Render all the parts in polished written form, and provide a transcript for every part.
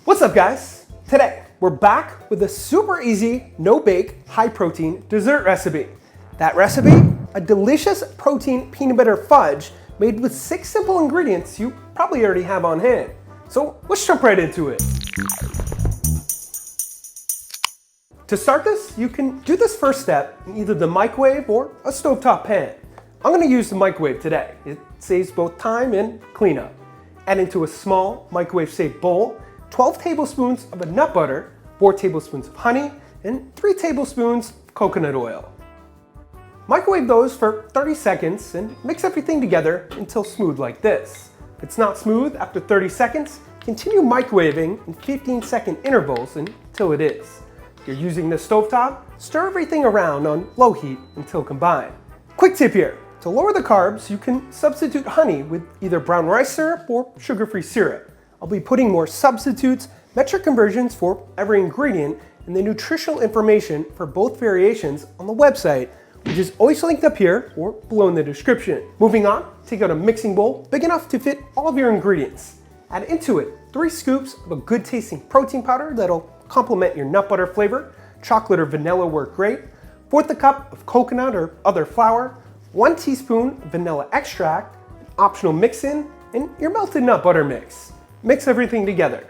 What's up, guys? Today, we're back with a super easy, no-bake, high-protein dessert recipe. That recipe? A delicious protein peanut butter fudge made with 6 simple ingredients you probably already have on hand. So let's jump right into it. To start this, you can do this first step in either the microwave or a stovetop pan. I'm going to use the microwave today. It saves both time and cleanup. Add into a small microwave-safe bowl 12 tablespoons of nut butter, 4 tablespoons of honey, and 3 tablespoons of coconut oil. Microwave those for 30 seconds and mix everything together until smooth like this. If it's not smooth after 30 seconds, continue microwaving in 15-second intervals until it is. If you're using the stovetop, stir everything around on low heat until combined. Quick tip here, to lower the carbs, you can substitute honey with either brown rice syrup or sugar-free syrup. I'll be putting more substitutes, metric conversions for every ingredient, and the nutritional information for both variations on the website, which is always linked up here or below in the description. Moving on, take out a mixing bowl big enough to fit all of your ingredients. Add into it 3 scoops of a good tasting protein powder that'll complement your nut butter flavor. Chocolate or vanilla work great. 1/4 cup of coconut or other flour. 1 teaspoon of vanilla extract, an optional mix-in, and your melted nut butter mix. Mix everything together.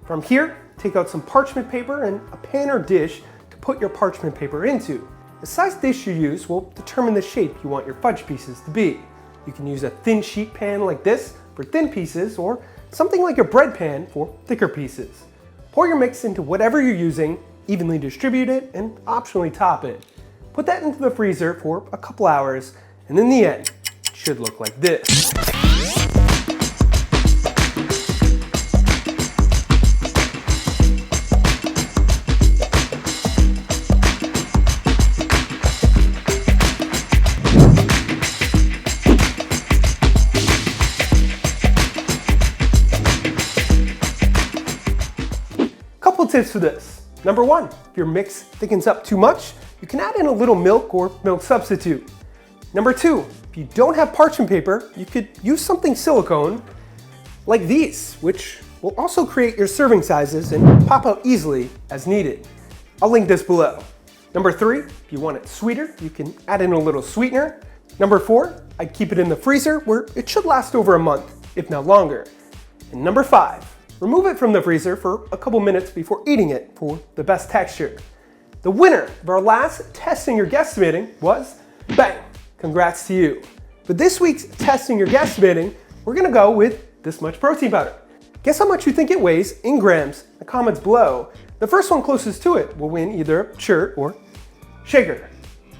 From here, take out some parchment paper and a pan or dish to put your parchment paper into. The size dish you use will determine the shape you want your fudge pieces to be. You can use a thin sheet pan like this for thin pieces or something like a bread pan for thicker pieces. Pour your mix into whatever you're using, evenly distribute it, and optionally top it. Put that into the freezer for a couple hours, and in the end, it should look like this. Couple tips for this. Number 1, if your mix thickens up too much, you can add in a little milk or milk substitute. Number 2, if you don't have parchment paper, you could use something silicone like these, which will also create your serving sizes and pop out easily as needed. I'll link this below. Number 3, if you want it sweeter, you can add in a little sweetener. Number 4, I'd keep it in the freezer where it should last over a month, if not longer. And number 5, remove it from the freezer for a couple minutes before eating it for the best texture. The winner of our last testing your guesstimating was bang! Congrats to you. For this week's testing your guesstimating, we're gonna go with this much protein powder. Guess how much you think it weighs in grams in the comments below. The first one closest to it will win either a shirt or shaker.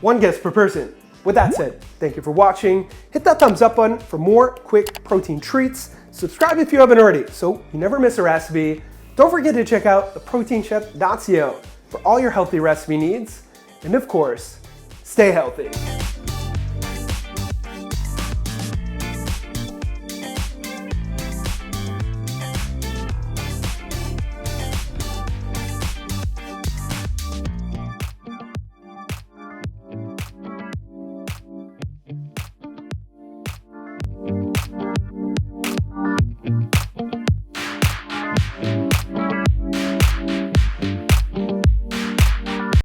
1 guess per person. With that said, thank you for watching. Hit that thumbs up button for more quick protein treats. Subscribe if you haven't already so you never miss a recipe. Don't forget to check out theproteinchef.co for all your healthy recipe needs. And of course, stay healthy.